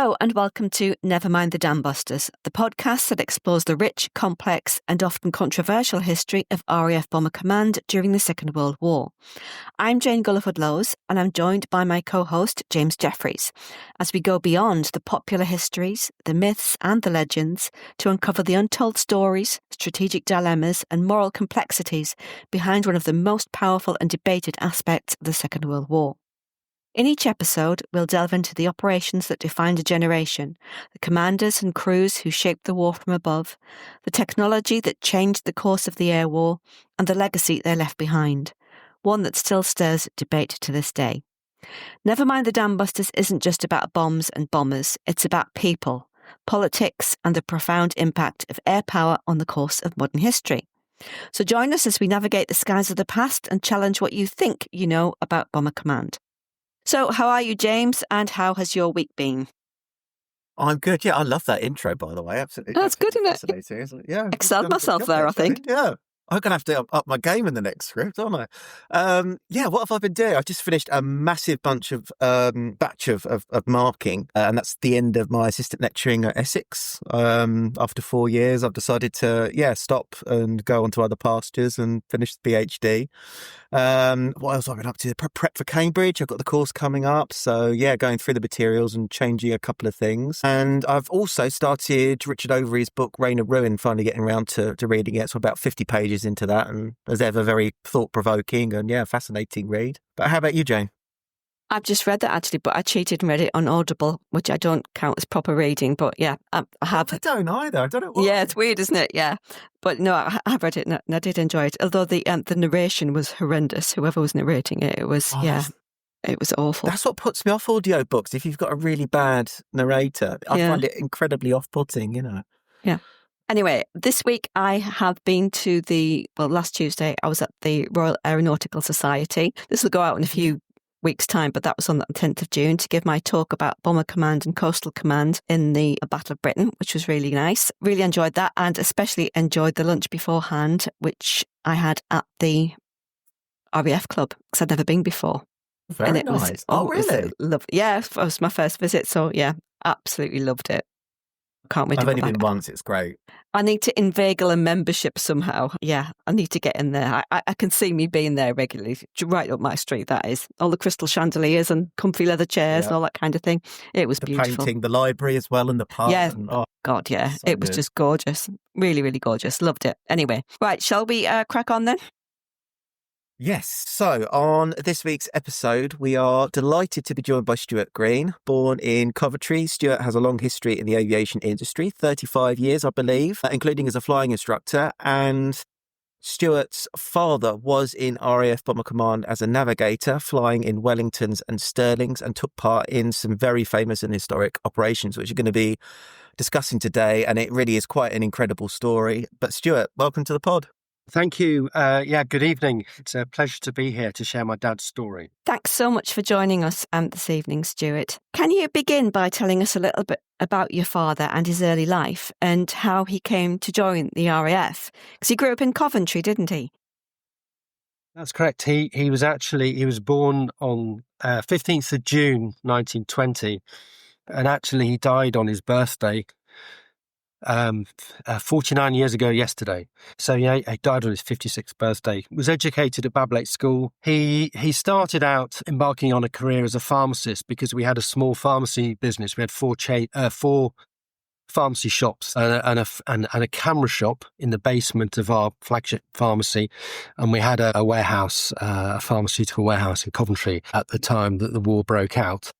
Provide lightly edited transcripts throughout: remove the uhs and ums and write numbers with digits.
Hello and welcome to Never Mind the Dam Busters, the podcast that explores the rich, complex and often controversial history of RAF Bomber Command during the Second World War. I'm Jane Gulliford-Lowes and I'm joined by my co-host James Jefferies as we go beyond the popular histories, the myths and the legends to uncover the untold stories, strategic dilemmas and moral complexities behind one of the most powerful and debated aspects of the Second World War. In each episode, we'll delve into the operations that defined a generation, the commanders and crews who shaped the war from above, the technology that changed the course of the air war, and the legacy they left behind, one that still stirs debate to this day. Never Mind the Dam Busters isn't just about bombs and bombers, it's about people, politics, and the profound impact of air power on the course of modern history. So join us as we navigate the skies of the past and challenge what you think you know about Bomber Command. So, how are you, James, and how has your week been? I'm good. Yeah, I love that intro, by the way. Absolutely. That's good, isn't it? Fascinating, isn't it? Yeah. Excelled myself there, I think. Yeah. I'm going to have to up my game in the next script, aren't I? What have I been doing? I've just finished a massive batch of marking, and that's the end of my assistant lecturing at Essex. After 4 years, I've decided to, stop and go on to other pastures and finish the PhD. What else have I been up to? Prep for Cambridge. I've got the course coming up. So, going through the materials and changing a couple of things. And I've also started Richard Overy's book, Reign of Ruin, finally getting around to reading it. So about 50 pages into that, and as ever, very thought-provoking and, fascinating read. But how about you, Jane? I've just read that, actually, but I cheated and read it on Audible, which I don't count as proper reading, but I have. I don't either. I don't know why. Yeah, it's weird, isn't it? Yeah. But no, I have read it and I did enjoy it, although the narration was horrendous. Whoever was narrating it, it was, it was awful. That's what puts me off audiobooks. If you've got a really bad narrator, I find it incredibly off-putting, Yeah. Anyway, this week I have been to last Tuesday I was at the Royal Aeronautical Society. This will go out in a few weeks' time, but that was on the 10th of June to give my talk about Bomber Command and Coastal Command in the Battle of Britain, which was really nice. Really enjoyed that, and especially enjoyed the lunch beforehand, which I had at the RAF Club, because I'd never been before. Very nice. Really? Yeah, it was my first visit, so absolutely loved it. Can't wait to I've go only back. been once. It's great. I need to inveigle a membership somehow. Yeah, I need to get in there. I can see me being there regularly, right up my street, that is. All the crystal chandeliers and comfy leather chairs and all that kind of thing. It was beautiful. The painting, the library as well, and the park. Yeah, and, God, yeah. So it was just gorgeous. Really, really gorgeous. Loved it. Anyway, right, shall we crack on then? Yes. So on this week's episode, we are delighted to be joined by Stuart Green. Born in Coventry, Stuart has a long history in the aviation industry, 35 years, I believe, including as a flying instructor. And Stuart's father was in RAF Bomber Command as a navigator, flying in Wellingtons and Stirlings, and took part in some very famous and historic operations, which we're going to be discussing today. And it really is quite an incredible story. But Stuart, welcome to the pod. Thank you. Good evening. It's a pleasure to be here to share my dad's story. Thanks so much for joining us this evening, Stuart. Can you begin by telling us a little bit about your father and his early life and how he came to join the RAF? Because he grew up in Coventry, didn't he? That's correct. He was born on 15th of June 1920, and actually he died on his birthday 49 years ago yesterday. So he died on his 56th birthday. Was educated at Bablake School. He started out embarking on a career as a pharmacist because we had a small pharmacy business. We had four pharmacy shops and a camera shop in the basement of our flagship pharmacy, and we had a warehouse, a pharmaceutical warehouse in Coventry at the time that the war broke out.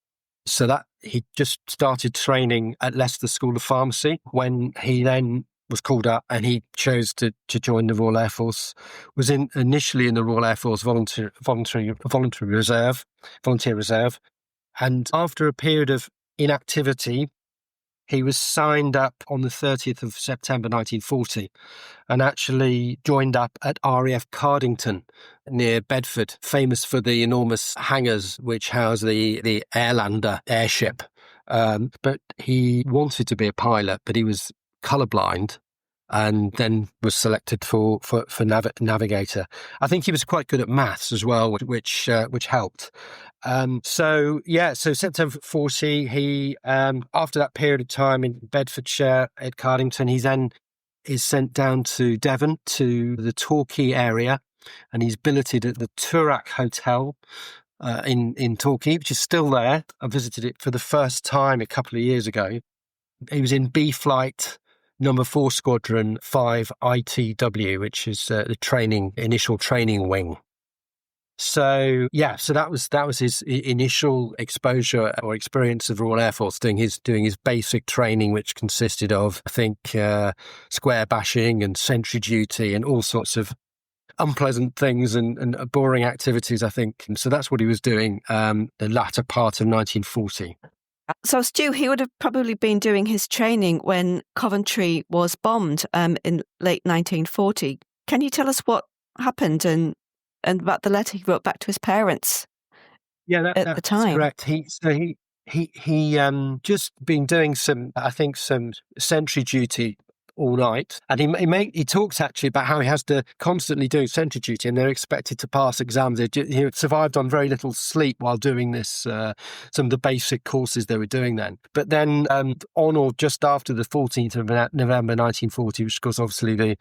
So that he just started training at Leicester School of Pharmacy when he then was called up and he chose to join the Royal Air Force. Was initially in the Royal Air Force Volunteer Reserve, and after a period of inactivity, he was signed up on the 30th of September 1940 and actually joined up at RAF Cardington near Bedford, famous for the enormous hangars which house the Airlander airship. But he wanted to be a pilot, but he was colourblind. and then was selected for Navigator. I think he was quite good at maths as well, which helped. So September 40, he after that period of time in Bedfordshire at Cardington, he then is sent down to Devon, to the Torquay area, and he's billeted at the Turak Hotel in Torquay, which is still there. I visited it for the first time a couple of years ago. He was in B Flight number 4 Squadron 5 ITW, which is the initial training wing. So that was his initial exposure or experience of the Royal Air Force, doing his basic training, which consisted of, I think, square bashing and sentry duty and all sorts of unpleasant things and boring activities, I think. And so that's what he was doing the latter part of 1940. So, Stu, he would have probably been doing his training when Coventry was bombed in late 1940. Can you tell us what happened and about the letter he wrote back to his parents at the time? That's correct. He just been doing some sentry duty all night, and he talks actually about how he has to constantly do sentry duty, and they're expected to pass exams. He survived on very little sleep while doing this, some of the basic courses they were doing then. But then on or just after the 14th of November 1940, which was obviously the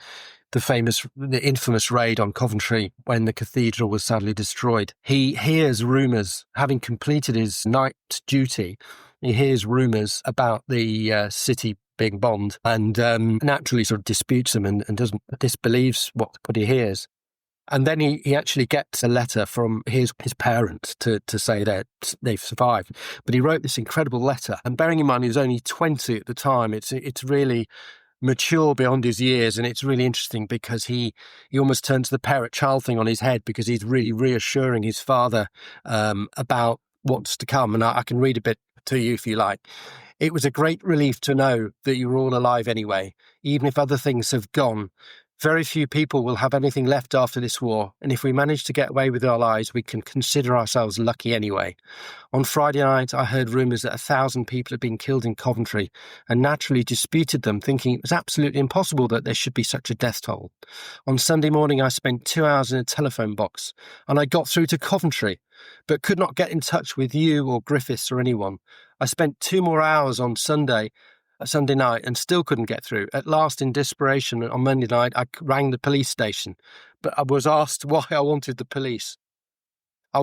infamous raid on Coventry when the cathedral was sadly destroyed, he hears rumours, having completed his night duty, he hears rumours about the city being bombed, and naturally sort of disputes them and disbelieves what he hears. And then he actually gets a letter from his parents to say that they've survived. But he wrote this incredible letter, and bearing in mind he was only 20 at the time, it's really mature beyond his years, and it's really interesting because he almost turns the parent-child thing on his head, because he's really reassuring his father about what's to come. And I can read a bit to you if you like. It was a great relief to know that you were all alive anyway, even if other things have gone. Very few people will have anything left after this war, and if we manage to get away with our lives, we can consider ourselves lucky anyway. On Friday night, I heard rumours that 1,000 people had been killed in Coventry, and naturally disputed them, thinking it was absolutely impossible that there should be such a death toll. On Sunday morning, I spent 2 hours in a telephone box, and I got through to Coventry, but could not get in touch with you or Griffiths or anyone. I spent 2 more hours on Sunday night and still couldn't get through. At last, in desperation, on Monday night, I rang the police station, but I was asked why I wanted the police. I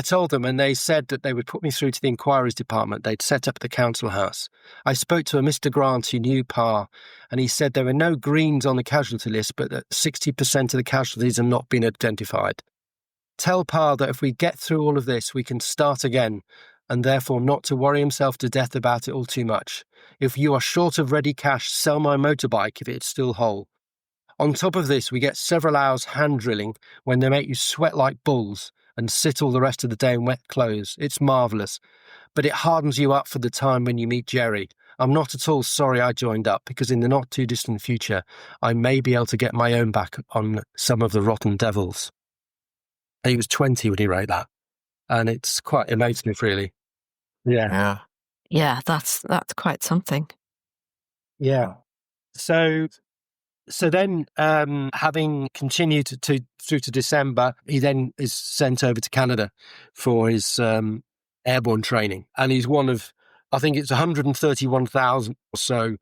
told them, and they said that they would put me through to the inquiries department they'd set up at the council house. I spoke to a Mr. Grant who knew Pa, and he said there were no Greens on the casualty list, but that 60% of the casualties have not been identified. Tell Pa that if we get through all of this, we can start again, and therefore not to worry himself to death about it all too much. If you are short of ready cash, sell my motorbike if it's still whole. On top of this, we get several hours hand drilling when they make you sweat like bulls and sit all the rest of the day in wet clothes. It's marvellous, but it hardens you up for the time when you meet Jerry. I'm not at all sorry I joined up, because in the not too distant future, I may be able to get my own back on some of the rotten devils. He was 20 when he wrote that, and it's quite emotive, really. Yeah. Yeah, that's quite something. Yeah. So then, having continued through to December, he then is sent over to Canada for his airborne training, and he's one of, I think it's 131,000 or so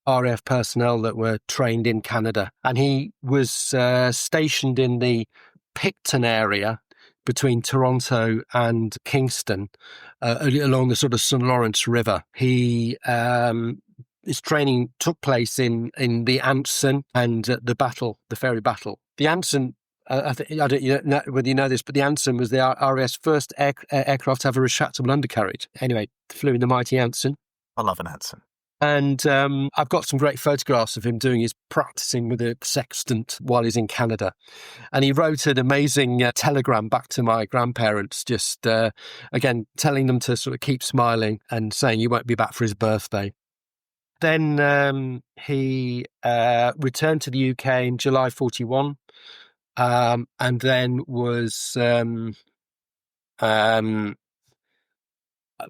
RAF personnel that were trained in Canada, and he was stationed in the Picton area between Toronto and Kingston, along the sort of St. Lawrence River. His training took place in the Anson and the ferry battle. The Anson, I don't know whether you know this, but the Anson was the RAF's first aircraft to have a retractable undercarriage. Anyway, flew in the mighty Anson. I love an Anson. And I've got some great photographs of him doing his practicing with a sextant while he's in Canada. And he wrote an amazing telegram back to my grandparents, just, again, telling them to sort of keep smiling and saying he won't be back for his birthday. Then he returned to the UK in July 41, and then was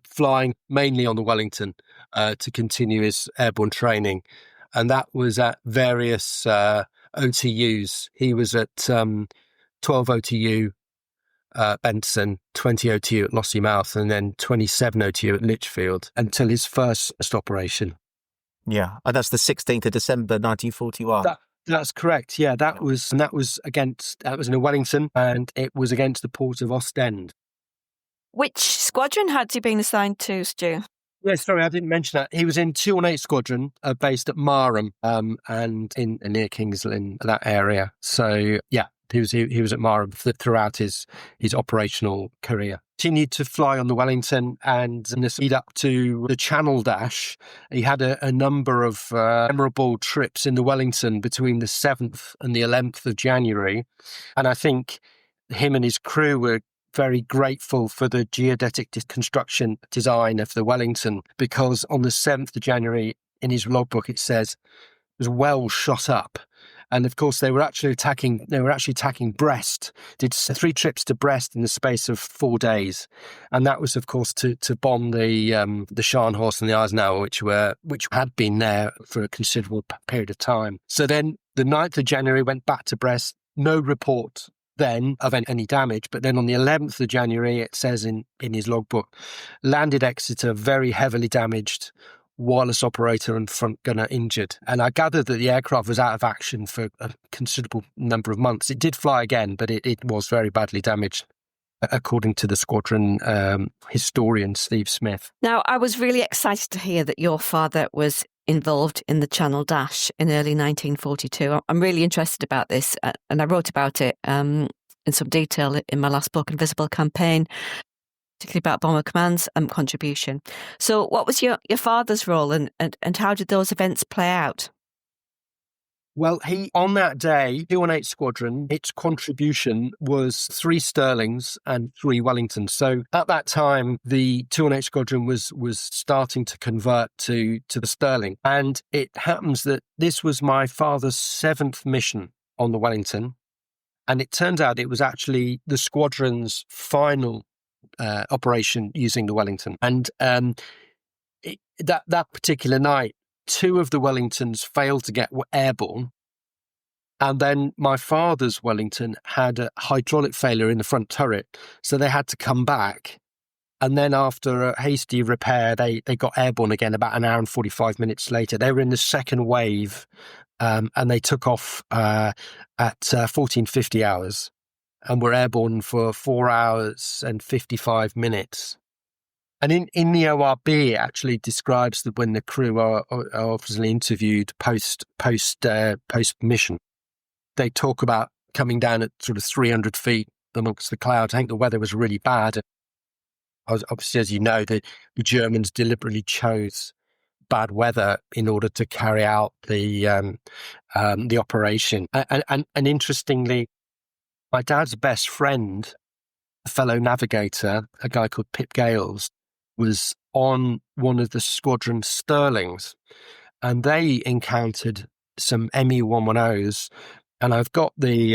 flying mainly on the Wellington to continue his airborne training. and that was at various OTUs. He was at 12 OTU Benson, 20 OTU at Lossiemouth, and then 27 OTU at Lichfield until his first operation. Yeah, and that's the 16th of December 1941. That's correct. Yeah, that was in Wellington, and it was against the port of Ostend. Which squadron had he been assigned to, Stu? Yeah, sorry, I didn't mention that. He was in 218 Squadron, based at Marham, and in near Kings Lynn, that area. So yeah, he was at Marham throughout his operational career. Continued to fly on the Wellington, and in the lead up to the Channel Dash, he had a number of memorable trips in the Wellington between the 7th and the 11th of January. And I think him and his crew were very grateful for the geodetic construction design of the Wellington, because on the 7th of January, in his logbook, it says it was well shot up. And of course, they were actually attacking Brest, did 3 trips to Brest in the space of 4 days. And that was, of course, to bomb the Scharnhorst and the Eisenhower, which had been there for a considerable period of time. So then the 9th of January went back to Brest, no report then of any damage. But then on the 11th of January, it says in his logbook, landed Exeter, very heavily damaged, wireless operator and front gunner injured. And I gathered that the aircraft was out of action for a considerable number of months. It did fly again, but it was very badly damaged, according to the squadron historian, Steve Smith. Now, I was really excited to hear that your father was involved in the Channel Dash in early 1942. I'm really interested about this, and I wrote about it in some detail in my last book, Invisible Campaign, particularly about Bomber Command's contribution. So what was your father's role, and how did those events play out? Well, on that day, 218 Squadron, its contribution was 3 Stirlings and 3 Wellingtons. So at that time, the 218 Squadron was starting to convert to the Stirling. And it happens that this was my father's 7th mission on the Wellington. And it turns out it was actually the squadron's final operation using the Wellington. And that particular night, 2 of the Wellingtons failed to get airborne. And then my father's Wellington had a hydraulic failure in the front turret. So they had to come back. And then after a hasty repair, they got airborne again about an hour and 45 minutes later. They were in the second wave, and they took off at 1450 hours and were airborne for 4 hours and 55 minutes. And in the ORB, it actually describes that when the crew are obviously interviewed post mission, they talk about coming down at sort of 300 feet amongst the clouds. I think the weather was really bad. Obviously, as you know, the Germans deliberately chose bad weather in order to carry out the operation. And interestingly, my dad's best friend, a fellow navigator, a guy called Pip Gales, was on one of the squadron Stirlings, and they encountered some Me-110s, and I've got the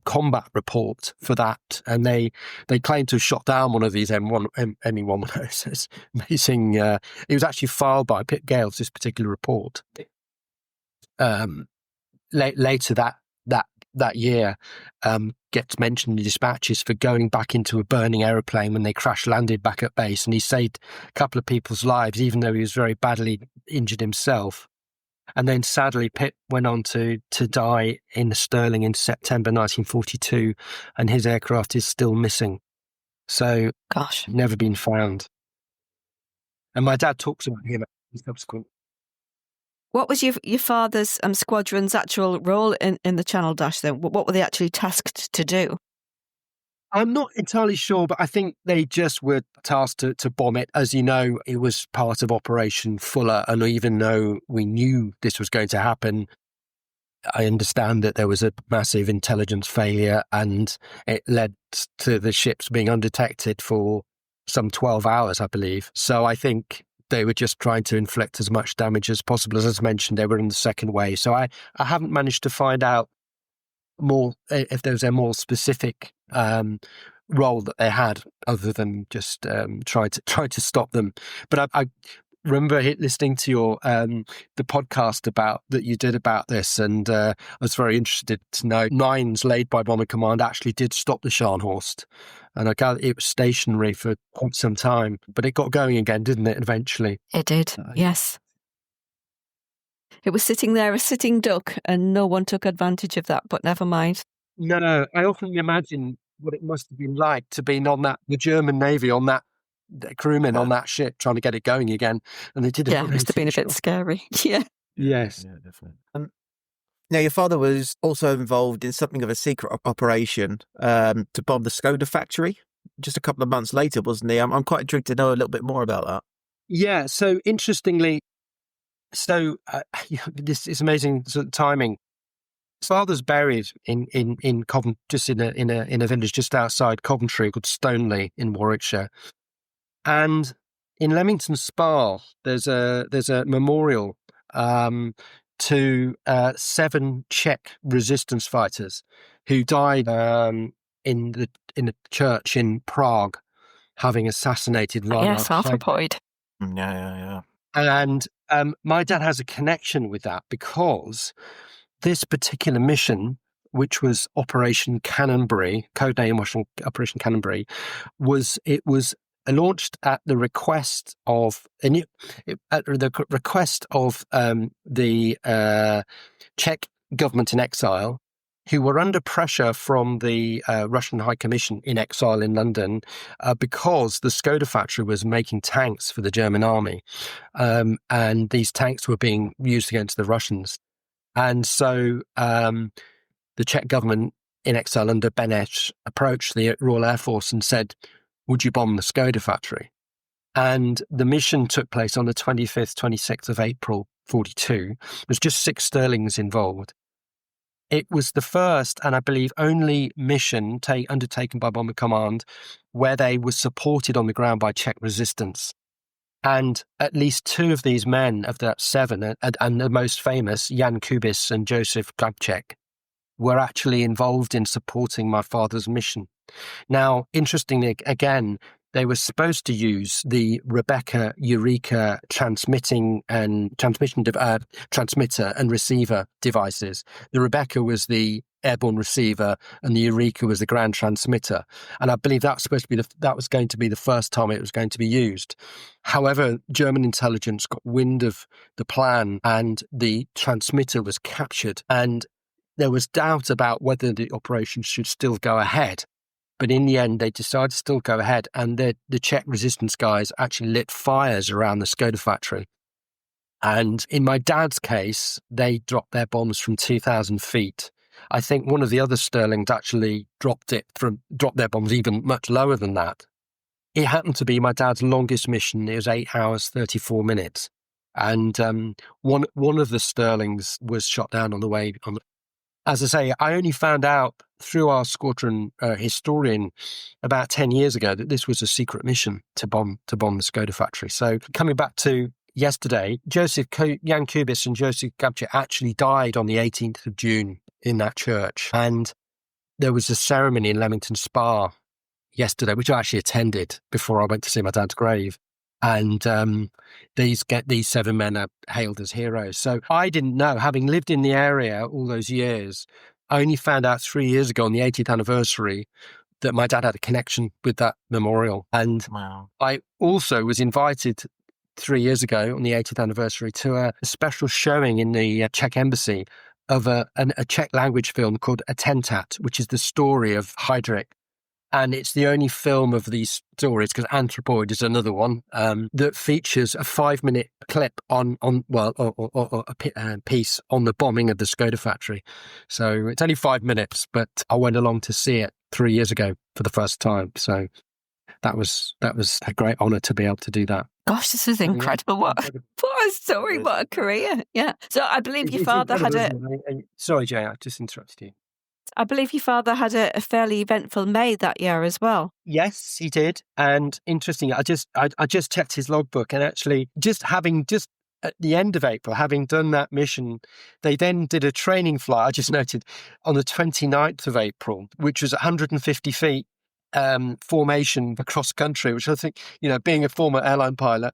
combat report for that, and they claim to have shot down one of these Me-110s. It's amazing. It was actually filed by Pip Gales, this particular report. Later that year, gets mentioned in dispatches for going back into a burning aeroplane when they crash landed back at base, and he saved a couple of people's lives, even though he was very badly injured himself. And then sadly, Pip went on to die in the Stirling in September 1942, and his aircraft is still missing. So, Gosh, never been found. And my dad talks about him subsequent. what was your father's squadron's actual role in the Channel Dash then? What were they actually tasked to do? I'm not entirely sure, but I think they just were tasked to bomb it. As you know, it was part of Operation Fuller, and even though we knew this was going to happen, I understand that there was a massive intelligence failure, and it led to the ships being undetected for some 12 hours, I believe. So I think they were just trying to inflict as much damage as possible. As I mentioned, they were in the second wave. So I haven't managed to find out more if there was a more specific role that they had, other than just try to stop them. But remember listening to your the podcast that you did about this, and I was very interested to know mines laid by Bomber Command actually did stop the Scharnhorst, and I gather it was stationary for quite some time, but it got going again, didn't it? Eventually, it did. Yes, it was sitting there, a sitting duck, and no one took advantage of that. But never mind. No, I often imagine what it must have been like to be on the German Navy on that. The crewmen on that ship trying to get it going again, and they did it. Yeah, it must have been a bit scary. Yeah. Yes. Yeah, definitely. Now, your father was also involved in something of a secret operation to bomb the Skoda factory just a couple of months later, wasn't he? I'm quite intrigued to know a little bit more about that. Yeah. So interestingly, this is amazing sort of timing. His father's buried in Coventry, just in a village just outside Coventry called Stoneleigh in Warwickshire. And in Leamington Spa, there's a memorial to 7 Czech resistance fighters who died in a church in Prague, having assassinated Reinhard Yes, anthropoid. Yeah. And my dad has a connection with that because this particular mission, which was Operation Cannonberry, codename Operation Cannonberry, was launched at the request of the Czech government in exile, who were under pressure from the Russian High Commission in exile in London because the Skoda factory was making tanks for the German army, and these tanks were being used against the Russians. And so the Czech government in exile under Beneš approached the Royal Air Force and said, would you bomb the Skoda factory? And the mission took place on the 25th, 26th of April, 42. There was just 6 Stirlings involved. It was the first and I believe only mission undertaken by Bomber Command where they were supported on the ground by Czech resistance. And at least 2 of these men, of that 7, and the most famous, Jan Kubis and Josef Gabček, were actually involved in supporting my father's mission. Now, interestingly, again, they were supposed to use the Rebecca Eureka transmitter and receiver devices. The Rebecca was the airborne receiver, and the Eureka was the ground transmitter. And I believe that was going to be the first time it was going to be used. However, German intelligence got wind of the plan, and the transmitter was captured. And there was doubt about whether the operation should still go ahead. But in the end, they decided to still go ahead, and the Czech resistance guys actually lit fires around the Skoda factory. And in my dad's case, they dropped their bombs from 2,000 feet. I think one of the other Stirlings actually dropped their bombs even much lower than that. It happened to be my dad's longest mission. It was 8 hours, 34 minutes. And one of the Stirlings was shot down on the way. As I say, I only found out through our squadron historian about 10 years ago that this was a secret mission to bomb the Skoda factory. So coming back to yesterday, Jan Kubis and Josef Gabček actually died on the 18th of June in that church. And there was a ceremony in Leamington Spa yesterday, which I actually attended before I went to see my dad's grave. And these 7 men are hailed as heroes. So I didn't know, having lived in the area all those years, I only found out 3 years ago on the 80th anniversary that my dad had a connection with that memorial. And wow. I also was invited 3 years ago on the 80th anniversary to a special showing in the Czech embassy of a Czech language film called Attentat, which is the story of Heydrich. And it's the only film of these stories, because Anthropoid is another one, that features a 5-minute clip on a piece on the bombing of the Skoda factory. So it's only 5 minutes, but I went along to see it 3 years ago for the first time. So that was a great honour to be able to do that. Gosh, this is incredible. What a story, what a career. Yeah. So I believe your father had Sorry, Jay, I just interrupted you. I believe your father had a fairly eventful May that year as well. Yes, he did. And interesting, I just checked his logbook, and actually just at the end of April, having done that mission, they then did a training flight, I just noted, on the 29th of April, which was 150 feet formation across country, which I think, being a former airline pilot,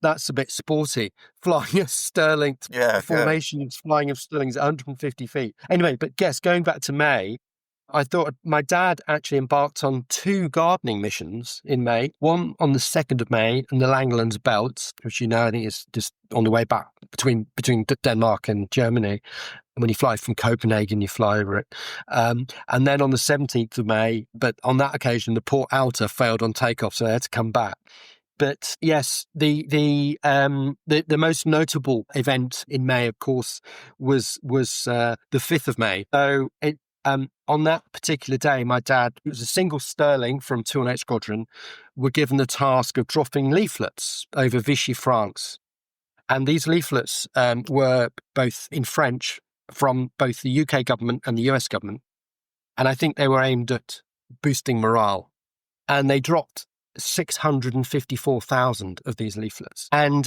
that's a bit sporty. Flying a Stirling formation, flying of Stirlings at 150 feet. Anyway, but going back to May, I thought my dad actually embarked on 2 gardening missions in May, one on the 2nd of May in the Langlands Belt, which I think is just on the way back between Denmark and Germany. When you fly from Copenhagen, you fly over it. And then on the 17th of May, but on that occasion, the Port Alta failed on takeoff, so they had to come back. But yes, the most notable event in May, of course, was the 5th of May. So on that particular day, my dad, it was a single Stirling from 218 Squadron, were given the task of dropping leaflets over Vichy, France. And these leaflets were both in French from both the UK government and the US government. And I think they were aimed at boosting morale. And they dropped 654,000 of these leaflets. And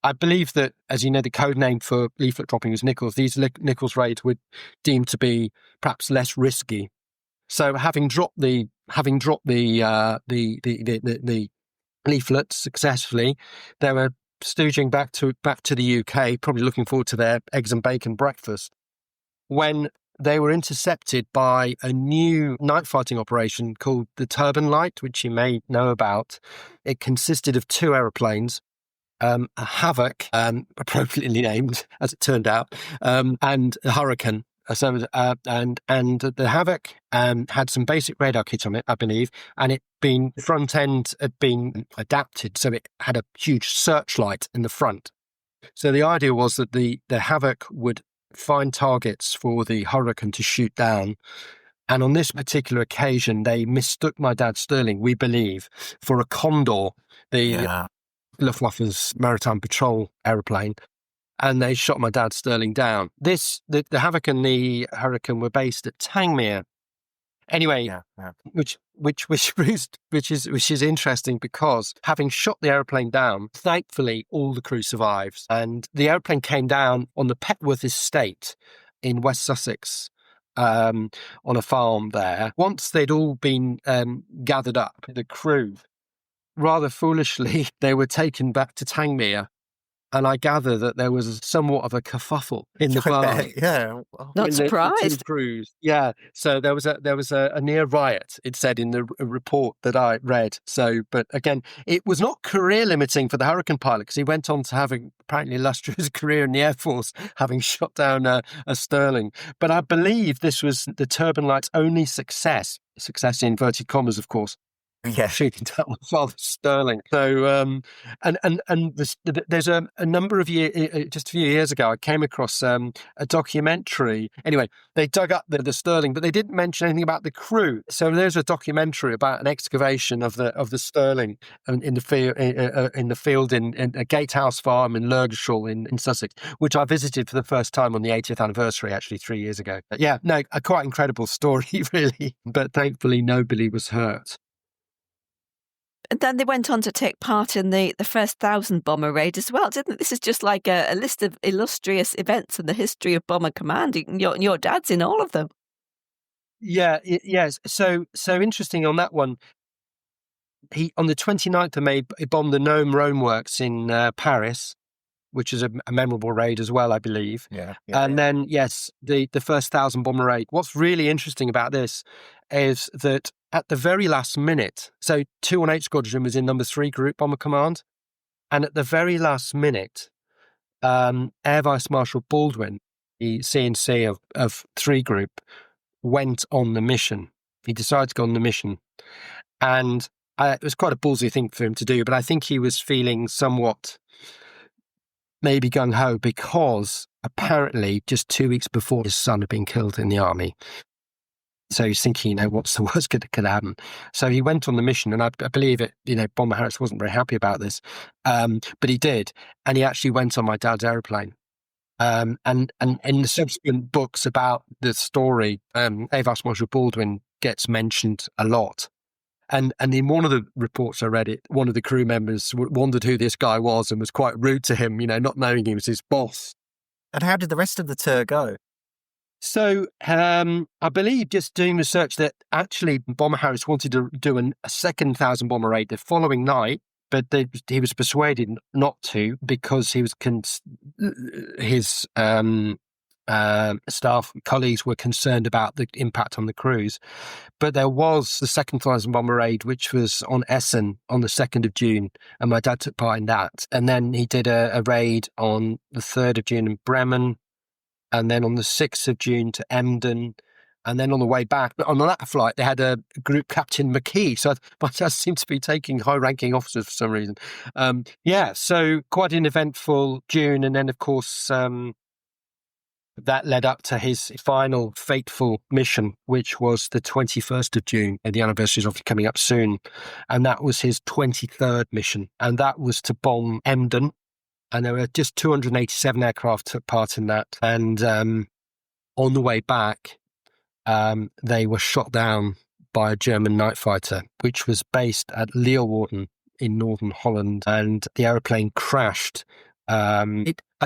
I believe that, as you know, the code name for leaflet dropping was Nichols. These Nichols raids were deemed to be perhaps less risky. So having dropped the leaflets successfully, they were stooging back to the UK, probably looking forward to their eggs and bacon breakfast, when they were intercepted by a new night fighting operation called the Turban Light, which you may know about. It consisted of 2 aeroplanes, a Havoc, appropriately named, as it turned out, and a Hurricane. And the Havoc had some basic radar kit on it, I believe, and the front end had been adapted, so it had a huge searchlight in the front. So the idea was that the Havoc would find targets for the Hurricane to shoot down. And on this particular occasion, they mistook my dad's Stirling, we believe, for a Condor, the Luftwaffe's maritime patrol aeroplane. And they shot my dad's Stirling down. The Havoc and the Hurricane were based at Tangmere. Anyway, which is interesting because having shot the aeroplane down, thankfully all the crew survives, and the aeroplane came down on the Petworth estate in West Sussex, on a farm there. Once they'd all been gathered up, the crew, rather foolishly, they were taken back to Tangmere. And I gather that there was somewhat of a kerfuffle in the bar. Yeah, not surprised. Yeah, so there was a near riot, it said in the report that I read. So, but again, it was not career limiting for the Hurricane pilot, because he went on to have an apparently illustrious career in the Air Force, having shot down a Stirling. But I believe this was the Turban Light's only success in inverted commas, of course. Yeah, shooting down my father's Stirling. So, there's a number of years, just a few years ago, I came across a documentary. Anyway, they dug up the Stirling, but they didn't mention anything about the crew. So there's a documentary about an excavation of the Stirling in the field in a gatehouse farm in Lurgashall in Sussex, which I visited for the first time on the 80th anniversary, actually 3 years ago. But yeah, no, a quite incredible story, really. But thankfully, nobody was hurt. And then they went on to take part in the first 1,000 bomber raid as well, didn't it? This is just like a list of illustrious events in the history of bomber command. Your dad's in all of them. Yeah, yes. So interesting on that one. He, on the 29th of May, he bombed the Rome Works in Paris, which is a memorable raid as well, I believe. Then, yes, the first 1,000 bomber raid. What's really interesting about this is that at the very last minute, so 218 Squadron was in number 3 Group Bomber Command, and at the very last minute, Air Vice Marshal Baldwin, the CNC of 3 Group, went on the mission. He decided to go on the mission. And it was quite a ballsy thing for him to do, but I think he was feeling somewhat maybe gung-ho, because apparently just 2 weeks before his son had been killed in the army. So he's thinking, what's the worst that could happen? So he went on the mission, and I believe it. Bomber Harris wasn't very happy about this, but he did, and he actually went on my dad's aeroplane. And in the subsequent books about the story, Air Vice Marshal Baldwin gets mentioned a lot. And in one of the reports I read, one of the crew members wondered who this guy was and was quite rude to him, not knowing he was his boss. And how did the rest of the tour go? So I believe, just doing research, that actually Bomber Harris wanted to do a second 1,000 bomber raid the following night, but he was persuaded not to because his staff colleagues were concerned about the impact on the crews. But there was the second 1,000 bomber raid, which was on Essen on the 2nd of June, and my dad took part in that. And then he did a raid on the 3rd of June in Bremen, and then on the 6th of June to Emden. And then on the way back, on that flight, they had a Group Captain McKee. So my dad seemed to be taking high-ranking officers for some reason. So quite an eventful June. And then, of course, that led up to his final fateful mission, which was the 21st of June. And the anniversary is obviously coming up soon. And that was his 23rd mission. And that was to bomb Emden. And there were just 287 aircraft took part in that. And on the way back, they were shot down by a German night fighter, which was based at Leeuwarden in northern Holland. And the aeroplane crashed. I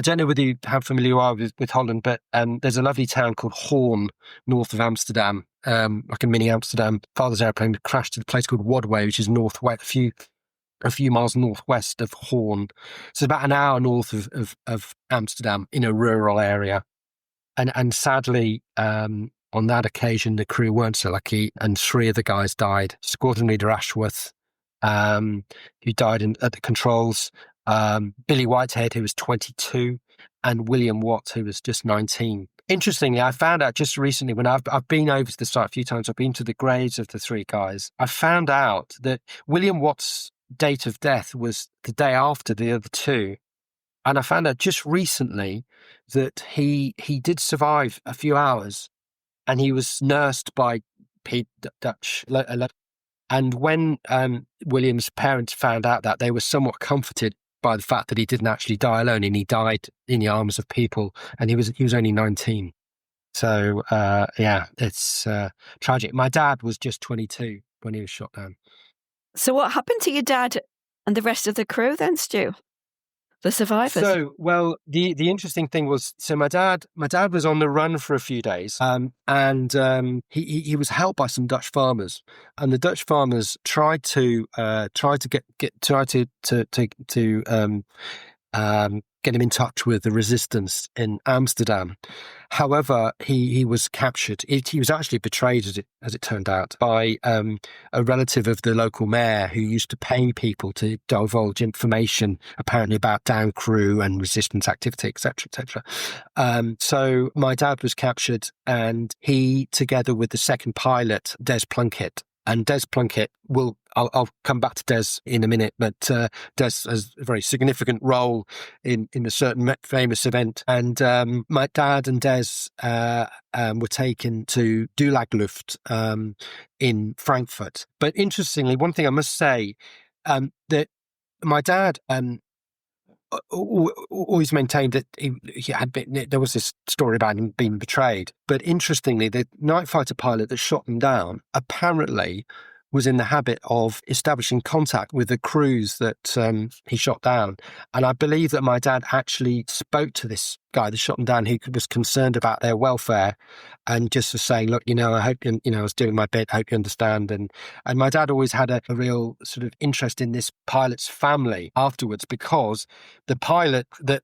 don't know whether how familiar you are with Holland, but there's a lovely town called Hoorn, north of Amsterdam, like a mini Amsterdam. Father's airplane crashed at a place called Wadway, which is northwest, a few miles northwest of Hoorn. So about an hour north of Amsterdam in a rural area. And sadly, on that occasion, the crew weren't so lucky, and 3 of the guys died. Squadron leader Ashworth, who died at the controls, Billy Whitehead, who was 22, and William Watt, who was just 19. Interestingly, I found out just recently, when I've been over to the site a few times, I've been to the graves of the 3 guys, I found out that William Watt's date of death was the day after the other 2. And I found out just recently that he did survive a few hours, and he was nursed by Dutch. And when William's parents found out that, they were somewhat comforted by the fact that he didn't actually die alone, and he died in the arms of people, and he was only 19. So it's tragic. My dad was just 22 when he was shot down. So what happened to your dad and the rest of the crew then, Stu? The survivors? So, well, the interesting thing was, so my dad was on the run for a few days, and he was helped by some Dutch farmers, and the Dutch farmers tried to get him in touch with the resistance in Amsterdam. However, he was captured. He was actually betrayed, as it turned out, by a relative of the local mayor who used to pay people to divulge information, apparently about down crew and resistance activity, etc., etc. So my dad was captured, and he, together with the second pilot, Des Plunkett, and Des Plunkett I'll come back to Des in a minute, but Des has a very significant role in a certain famous event. And my dad and Des were taken to Luft in Frankfurt. But interestingly, one thing I must say, that my dad always maintained that he had been, there was this story about him being betrayed. But interestingly, the night fighter pilot that shot him down apparently was in the habit of establishing contact with the crews that he shot down. And I believe that my dad actually spoke to this guy that shot him down, who was concerned about their welfare, and just was saying, look, I hope I was doing my bit, I hope you understand. And my dad always had a real sort of interest in this pilot's family afterwards, because the pilot that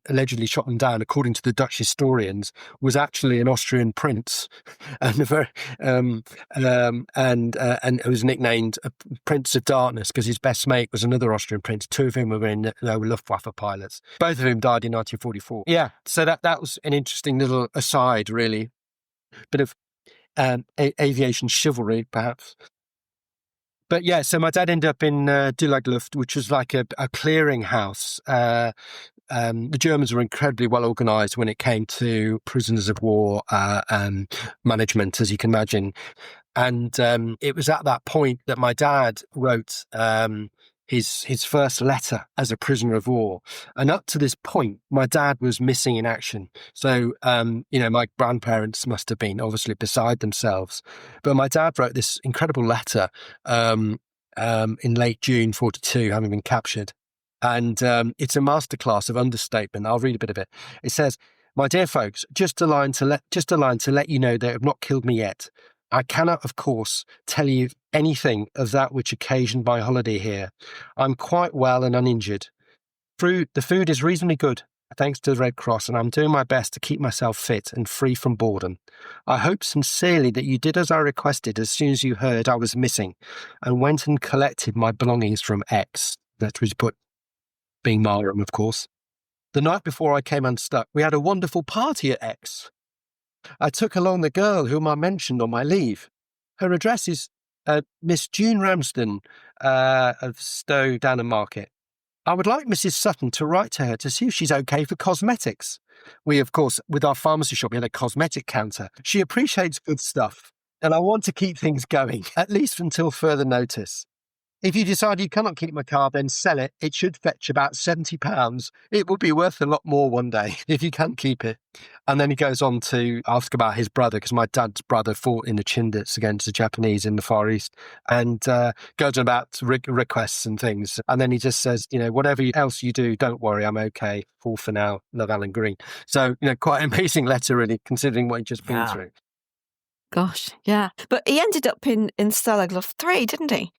allegedly shot him down, according to the Dutch historians, was actually an Austrian prince, and it was nicknamed Prince of Darkness because his best mate was another Austrian prince. 2 of whom were in Luftwaffe pilots. Both of whom died in 1944. Yeah, so that was an interesting little aside, really. Bit of aviation chivalry, perhaps. But yeah, so my dad ended up in Luft, which was like a clearinghouse. The Germans were incredibly well organised when it came to prisoners of war management, as you can imagine. And it was at that point that my dad wrote his first letter as a prisoner of war. And up to this point, my dad was missing in action. So, my grandparents must have been obviously beside themselves. But my dad wrote this incredible letter in late June 1942, having been captured. And it's a masterclass of understatement. I'll read a bit of it. It says, My dear folks, just a line to let you know they have not killed me yet. I cannot, of course, tell you anything of that which occasioned my holiday here. I'm quite well and uninjured. The food is reasonably good, thanks to the Red Cross, and I'm doing my best to keep myself fit and free from boredom. I hope sincerely that you did as I requested as soon as you heard I was missing, and went and collected my belongings from X. That was put, being Marham, of course. The night before I came unstuck, we had a wonderful party at X. I took along the girl whom I mentioned on my leave. Her address is Miss June Ramsden of Stowe Down Market. I would like Mrs. Sutton to write to her to see if she's okay for cosmetics. We, of course, with our pharmacy shop, we had a cosmetic counter. She appreciates good stuff, and I want to keep things going, at least until further notice. If you decide you cannot keep my car, then sell it. It should fetch about £70. It will be worth a lot more one day if you can't keep it. And then he goes on to ask about his brother, because my dad's brother fought in the Chindits against the Japanese in the Far East, and goes on about requests and things. And then he just says, whatever else you do, don't worry, I'm okay. All for now, love, Alan Green. So, quite an amazing letter, really, considering what he'd just been through. Gosh, yeah. But he ended up in Stalag Luft 3, didn't he?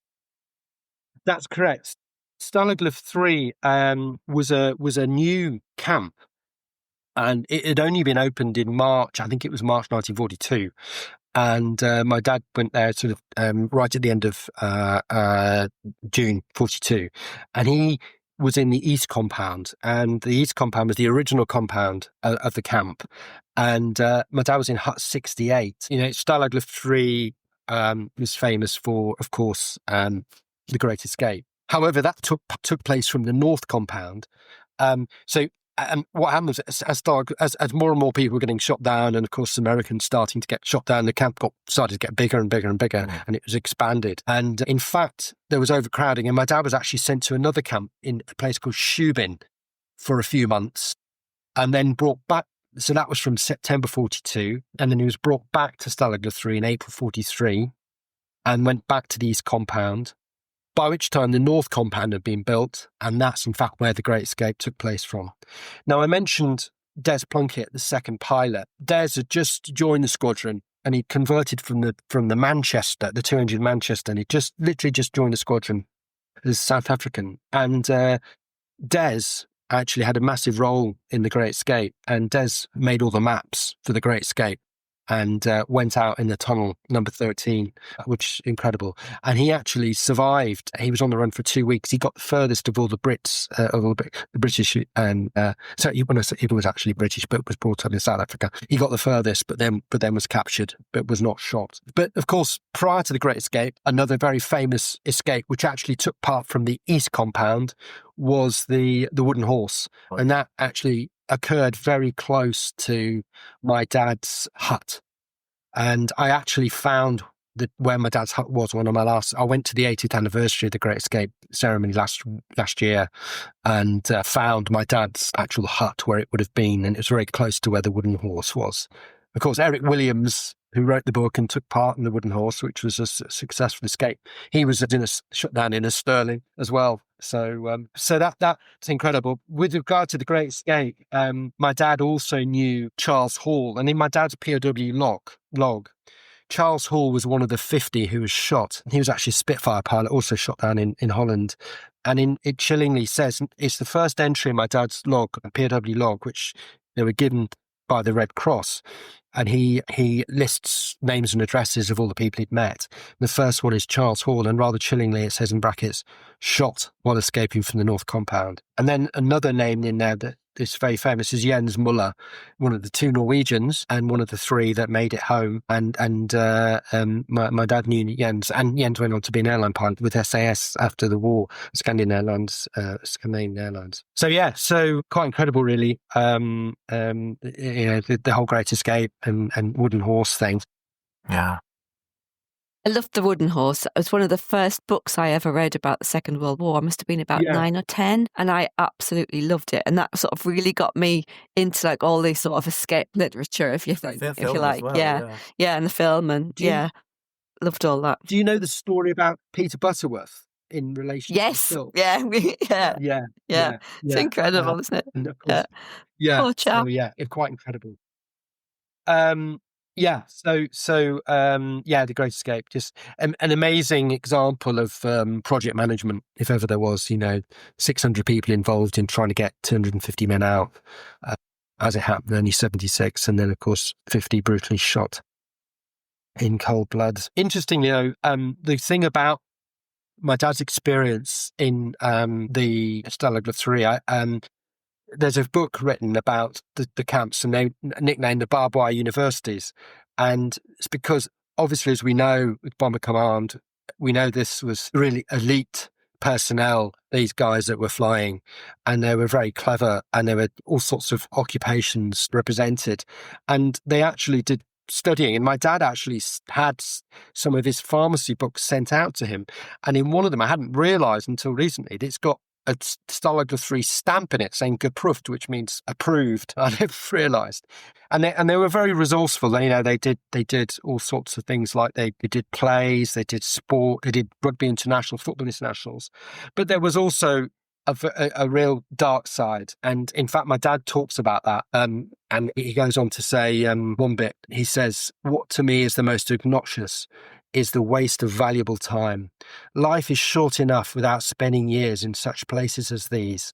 That's correct. Stalag Luft 3 was a new camp, and it had only been opened in March. I think it was March 1942. And my dad went there sort of right at the end of June 42, and he was in the East Compound, and the East Compound was the original compound of the camp. And my dad was in Hut 68. Stalag Luft 3 was famous for, of course, the Great Escape. However, that took place from the North Compound. And what happened was, as more and more people were getting shot down, and of course Americans starting to get shot down, the camp started to get bigger and bigger and bigger, and it was expanded. And in fact, there was overcrowding, and my dad was actually sent to another camp in a place called Shubin for a few months, and then brought back. So that was from September 42, and then he was brought back to Stalag Luft 3 in April 43, and went back to the East Compound, by which time the North Compound had been built, and that's in fact where the Great Escape took place from. Now, I mentioned Des Plunkett, the second pilot. Des had just joined the squadron, and he'd converted from the Manchester, the 200 Manchester, and he literally just joined the squadron as South African. And Des actually had a massive role in the Great Escape, and Des made all the maps for the Great Escape, and went out in the tunnel number 13, which is incredible. And he actually survived. He was on the run for 2 weeks. He got the furthest of all the Brits, of all the British, and so he was actually British, but was brought up in South Africa. He got the furthest, but then was captured, but was not shot. But of course, prior to the Great Escape, another very famous escape, which actually took part from the East Compound, was the Wooden Horse, and that actually occurred very close to my dad's hut. And I actually found where my dad's hut was I went to the 80th anniversary of the Great Escape ceremony last year, and found my dad's actual hut where it would have been, and it was very close to where the Wooden Horse was. Of course, Eric Williams, who wrote the book and took part in the Wooden Horse, which was a successful escape, he was shut down in a Stirling as well. So that's incredible. With regard to the Great Escape, my dad also knew Charles Hall, and in my dad's POW log, Charles Hall was one of the 50 who was shot. He was actually a Spitfire pilot, also shot down in Holland. And it chillingly says, it's the first entry in my dad's log, a POW log, which they were given by the Red Cross. And he lists names and addresses of all the people he'd met. The first one is Charles Hall, and rather chillingly it says in brackets, shot while escaping from the North Compound. And then another name in there that is very famous is Jens Muller, one of the 2 Norwegians and one of the 3 that made it home. And my dad knew Jens, and Jens went on to be an airline pilot with SAS after the war, Scandinavian Airlines. So quite incredible, really. The whole Great Escape and Wooden Horse thing. Yeah. I loved The Wooden Horse. It was one of the first books I ever read about the Second World War. I must have been about 9 or 10, and I absolutely loved it. And that sort of really got me into like all this sort of escape literature, if you like. Well, and the film, and loved all that. Do you know the story about Peter Butterworth? in relation to Yes. Phil. Yeah. Yeah. It's incredible, isn't it? And of course, Poor chap. it's quite incredible. The Great Escape, just an amazing example of project management, if ever there was. 600 people involved in trying to get 250 men out. As it happened, only 76, and then of course 50 brutally shot in cold blood. Interestingly, the thing about my dad's experience in the Stalag Luft 3, there's a book written about the camps, and they nicknamed the barbed wire universities. And it's because, obviously, as we know with Bomber Command, we know this was really elite personnel, these guys that were flying, and they were very clever, and there were all sorts of occupations represented. And they actually did studying, and my dad actually had some of his pharmacy books sent out to him. And in one of them, I hadn't realised until recently, that it's got a Stalag Luft 3 stamp in it saying geprüft, which means approved. I never realised. And they were very resourceful. They did all sorts of things, like they did plays, they did sport, they did rugby internationals, football internationals. But there was also a real dark side. And in fact, my dad talks about that. And he goes on to say one bit, he says, "What to me is the most obnoxious is the waste of valuable time. Life is short enough without spending years in such places as these.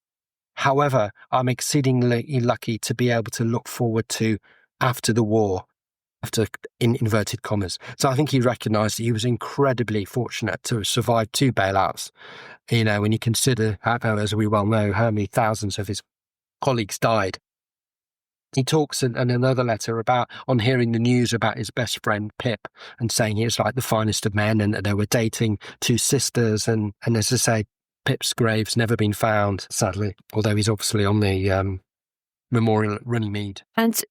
However, I'm exceedingly lucky to be able to look forward to after the war," after, in inverted commas. So I think he recognised that he was incredibly fortunate to have survived 2 bailouts. When you consider, as we well know, how many thousands of his colleagues died. He talks in another letter about on hearing the news about his best friend Pip, and saying he was like the finest of men, and they were dating 2 sisters. And as I say, Pip's grave's never been found, sadly, although he's obviously on the memorial at Runnymede. And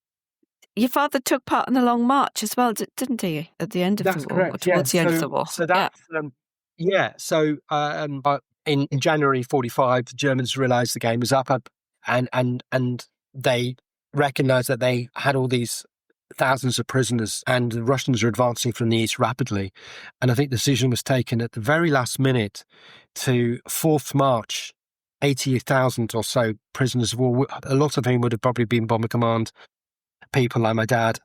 your father took part in the Long March as well, didn't he? At the end of That's the war, correct, towards the end of the war. So that's in January 45, the Germans realised the game was up, and they recognised that they had all these thousands of prisoners, and the Russians were advancing from the east rapidly. And I think the decision was taken at the very last minute to 4th March, 80,000 or so prisoners of war, a lot of whom would have probably been Bomber Command people like my dad.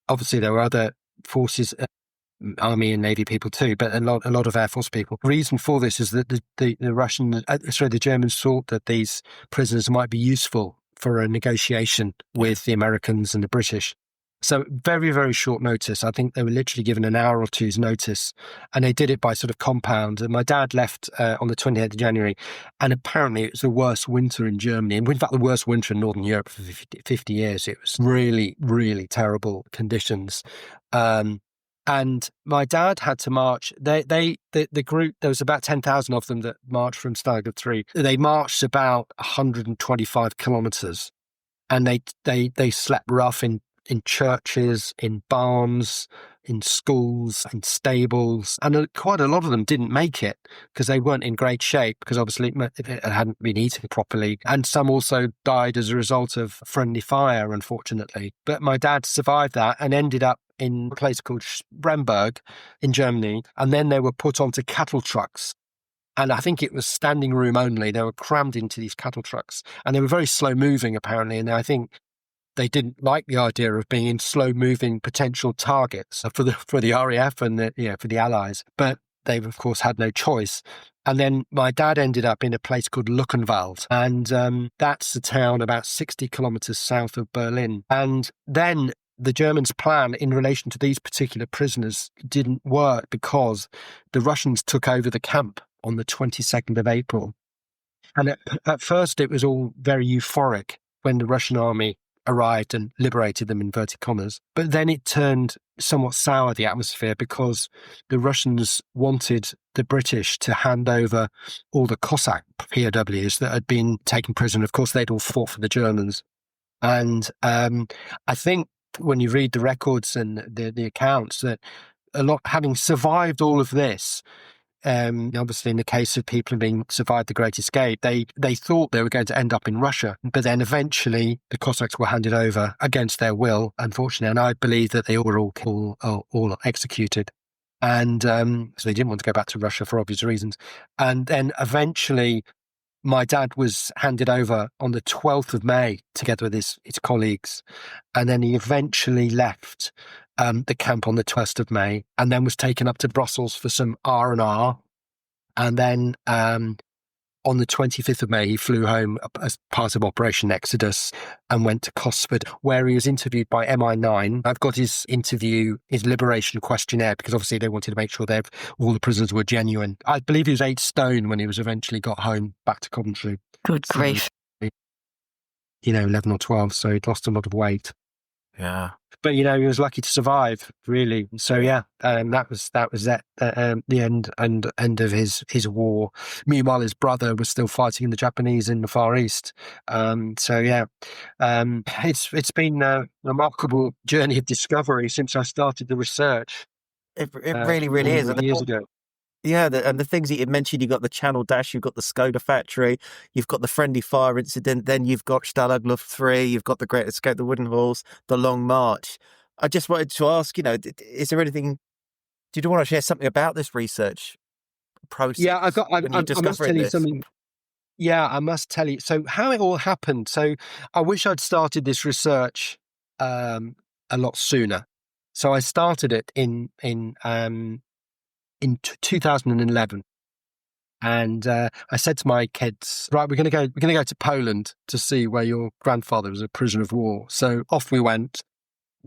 Obviously, there were other forces, Army and Navy people too, but a lot of Air Force people. The reason for this is that the Germans thought that these prisoners might be useful for a negotiation with the Americans and the British. So very, very short notice. I think they were literally given an hour or two's notice, and they did it by sort of compound. And my dad left on the 28th of January, and apparently it was the worst winter in Germany, and in fact the worst winter in Northern Europe for 50 years. It was really, really terrible conditions. And my dad had to march. The group, there was about 10,000 of them that marched from Stalag Luft 3. They marched about 125 kilometres, and they slept rough in churches, in barns, in schools, in stables. And quite a lot of them didn't make it because they weren't in great shape, because obviously it hadn't been eaten properly. And some also died as a result of friendly fire, unfortunately. But my dad survived that and ended up in a place called Bremberg in Germany. And then they were put onto cattle trucks. And I think it was standing room only. They were crammed into these cattle trucks. And they were very slow moving, apparently. And I think they didn't like the idea of being in slow-moving potential targets for the RAF and for the Allies. But they, of course, had no choice. And then my dad ended up in a place called Luckenwald, and that's a town about 60 kilometres south of Berlin. And then the Germans' plan in relation to these particular prisoners didn't work, because the Russians took over the camp on the 22nd of April. And at first it was all very euphoric when the Russian army arrived and liberated them, inverted commas. But then it turned somewhat sour, the atmosphere, because the Russians wanted the British to hand over all the Cossack POWs that had been taken prisoner. Of course, they'd all fought for the Germans. And I think when you read the records and the accounts, that a lot, having survived all of this, obviously in the case of people who survived the Great Escape, they thought they were going to end up in Russia. But then eventually the Cossacks were handed over against their will, unfortunately. And I believe that they were all executed. And so they didn't want to go back to Russia for obvious reasons. And then eventually my dad was handed over on the 12th of May together with his colleagues. And then he eventually left the camp on the 12th of May and then was taken up to Brussels for some R&R. And then on the 25th of May, he flew home as part of Operation Exodus and went to Cosford, where he was interviewed by MI9. I've got his interview, his liberation questionnaire, because obviously they wanted to make sure that all the prisoners were genuine. I believe he was 8 stone when he was eventually got home back to Coventry. Good grief. 11 or 12, so he'd lost a lot of weight. Yeah. But, he was lucky to survive, really. So, that was the end of his war. Meanwhile, his brother was still fighting the Japanese in the Far East. It's been a remarkable journey of discovery since I started the research. It really, really is. Years ago. Yeah, and the things that you mentioned, you've got the Channel Dash, you've got the Skoda Factory, you've got the Friendly Fire incident, then you've got Stalag Luft 3, you've got the Great Escape, the Wooden Halls, the Long March. I just wanted to ask, is there anything, do you want to share something about this research process? Yeah, I must tell you something. Yeah, I must tell you. So how it all happened. So I wish I'd started this research a lot sooner. So I started it in 2011, and I said to my kids, "Right, we're going to go to Poland to see where your grandfather was a prisoner of war." So off we went.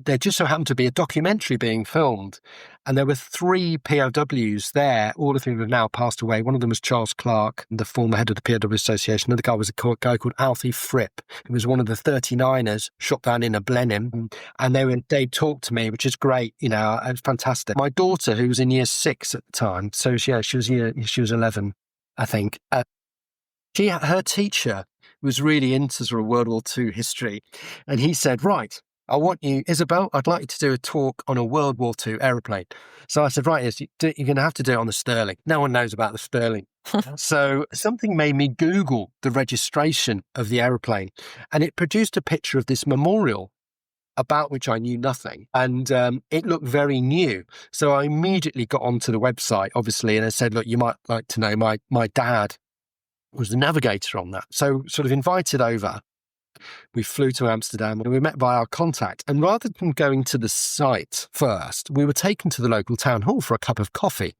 There just so happened to be a documentary being filmed, and there were 3 POWs there, all of whom have now passed away. One of them was Charles Clark, the former head of the POW Association. Another guy was a guy called Alfie Fripp, who was one of the 39ers shot down in a Blenheim. And they talked to me, which is great. It was fantastic. My daughter, who was in year 6 at the time, so she was 11, I think. Her teacher was really into sort of World War II history, and he said, "Right, I want you, Isabel, I'd like you to do a talk on a World War II aeroplane." So I said, "Right, you're going to have to do it on the Stirling." No one knows about the Stirling. So something made me Google the registration of the aeroplane, and it produced a picture of this memorial about which I knew nothing. And it looked very new. So I immediately got onto the website, obviously, and I said, "Look, you might like to know my dad was the navigator on that." So sort of invited over. We flew to Amsterdam and we met by our contact. And rather than going to the site first, we were taken to the local town hall for a cup of coffee.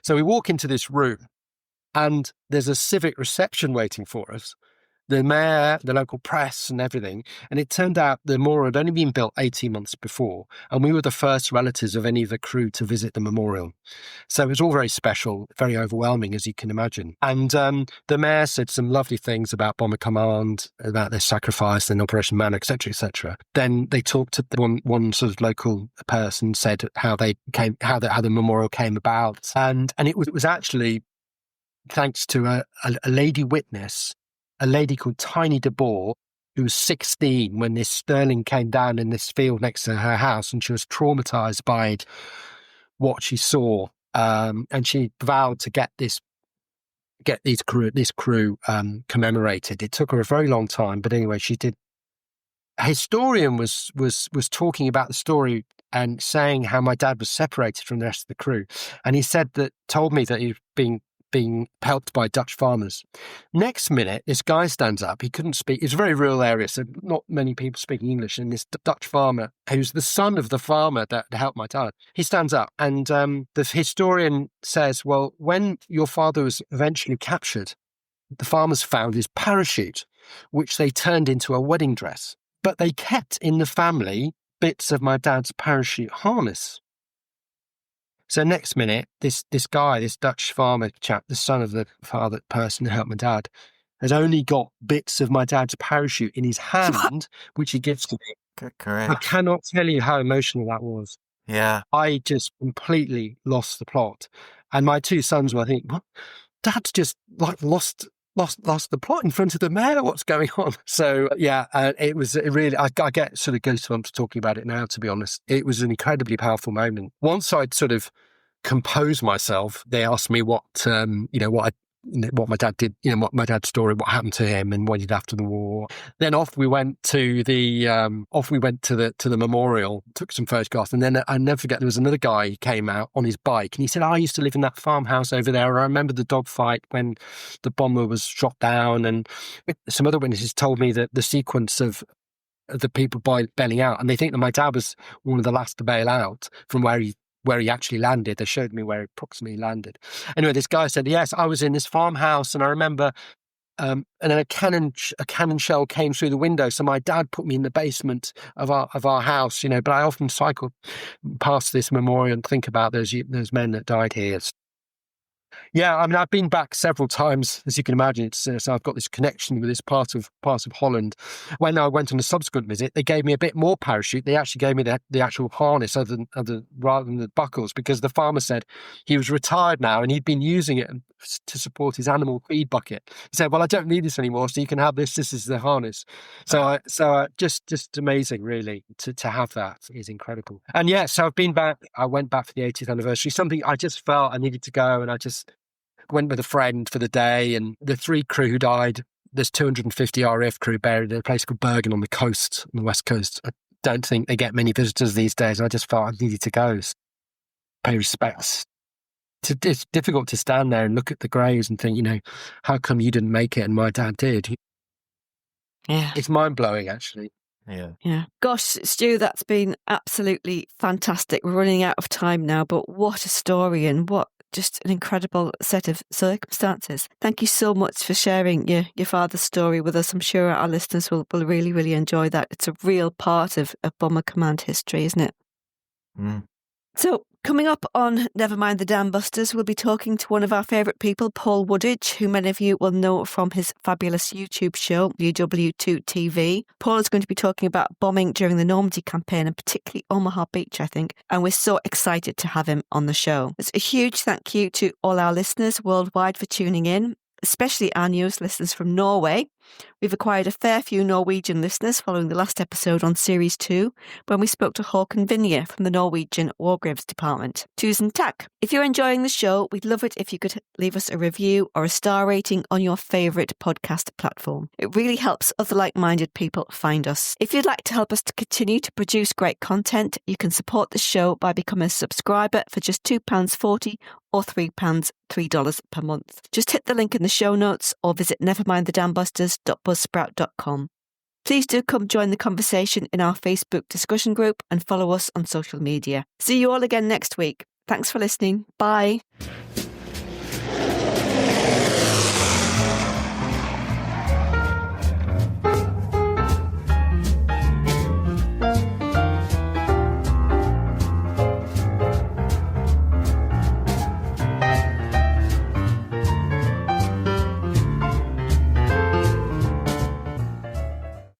So we walk into this room and there's a civic reception waiting for us. The mayor, the local press and everything. And it turned out the memorial had only been built 18 months before. And we were the first relatives of any of the crew to visit the memorial. So it was all very special, very overwhelming, as you can imagine. And the mayor said some lovely things about Bomber Command, about their sacrifice and Operation Man, etc., etc. Then they talked to one sort of local person, said how the memorial came about. And it was actually thanks to a lady witness, a lady called Tiny de Boer, who was 16 when this Stirling came down in this field next to her house, and she was traumatized by what she saw. And she vowed to get this crew commemorated. It took her a very long time, but anyway, she did. A historian was talking about the story and saying how my dad was separated from the rest of the crew, and he told me that he was being helped by Dutch farmers. Next minute, this guy stands up. He couldn't speak. It's a very rural area, so not many people speaking English. And this Dutch farmer, who's the son of the farmer that helped my dad, he stands up. And the historian says, "Well, when your father was eventually captured, the farmers found his parachute, which they turned into a wedding dress. But they kept in the family bits of my dad's parachute harness." So next minute, this guy, this Dutch farmer chap, the son of the person who helped my dad, has only got bits of my dad's parachute in his hand, which he gives to me. Good, correct. I cannot tell you how emotional that was. Yeah. I just completely lost the plot. And my 2 sons were thinking, "What? Dad's just lost the plot in front of the mayor. What's going on?" So yeah, it was really, I get sort of goosebumps talking about it now, to be honest. It was an incredibly powerful moment. Once I'd sort of composed myself, they asked me what what my dad did, what my dad's story, what happened to him and what he did after the war. Then off we went to the memorial, took some photographs, and then I never forget, there was another guy who came out on his bike and he said, I used to live in that farmhouse over there. I remember the dogfight when the bomber was shot down. And some other witnesses told me that the sequence of the people bailing out, and they think that my dad was one of the last to bail out from where he actually landed. They showed me where he approximately landed. Anyway, this guy said, yes, I was in this farmhouse and I remember, and then a cannon shell came through the window. So my dad put me in the basement of our house, but I often cycle past this memorial and think about those men that died here. Yeah, I mean, I've been back several times, as you can imagine. So I've got this connection with this part of Holland. When I went on a subsequent visit, they gave me a bit more parachute. They actually gave me the actual harness rather than the buckles, because the farmer said he was retired now and he'd been using it to support his animal feed bucket. He said, well, I don't need this anymore, so you can have this. This is the harness. So just amazing, really, to have that is incredible. And yeah, so I've been back. I went back for the 80th anniversary, something I just felt I needed to go, and I just went with a friend for the day. And the 3 crew who died, there's 250 RAF crew buried in a place called Bergen on the coast, on the west coast. I don't think they get many visitors these days. I just felt I needed to go, pay respects. It's difficult to stand there and look at the graves and think, how come you didn't make it and my dad did? Yeah. It's mind-blowing, actually. Yeah. Gosh, Stu, that's been absolutely fantastic. We're running out of time now, but what a story, and what just an incredible set of circumstances. Thank you so much for sharing your father's story with us. I'm sure our listeners will really, really enjoy that. It's a real part of Bomber Command history, isn't it? Mm. So, coming up on Never Mind the Dam Busters, we'll be talking to one of our favourite people, Paul Woodidge, who many of you will know from his fabulous YouTube show, UW2 TV. Paul is going to be talking about bombing during the Normandy campaign, and particularly Omaha Beach, I think, and we're so excited to have him on the show. It's a huge thank you to all our listeners worldwide for tuning in, especially our newest listeners from Norway. We've acquired a fair few Norwegian listeners following the last episode on Series 2, when we spoke to Håkon Vinje from the Norwegian War Graves Department. Tusen takk. If you're enjoying the show, we'd love it if you could leave us a review or a star rating on your favourite podcast platform. It really helps other like-minded people find us. If you'd like to help us to continue to produce great content, you can support the show by becoming a subscriber for just £2.40 or $3 per month. Just hit the link in the show notes or visit nevermindthedambusters.buzzsprout.com. Please do come join the conversation in our Facebook discussion group and follow us on social media. See you all again next week. Thanks for listening. Bye.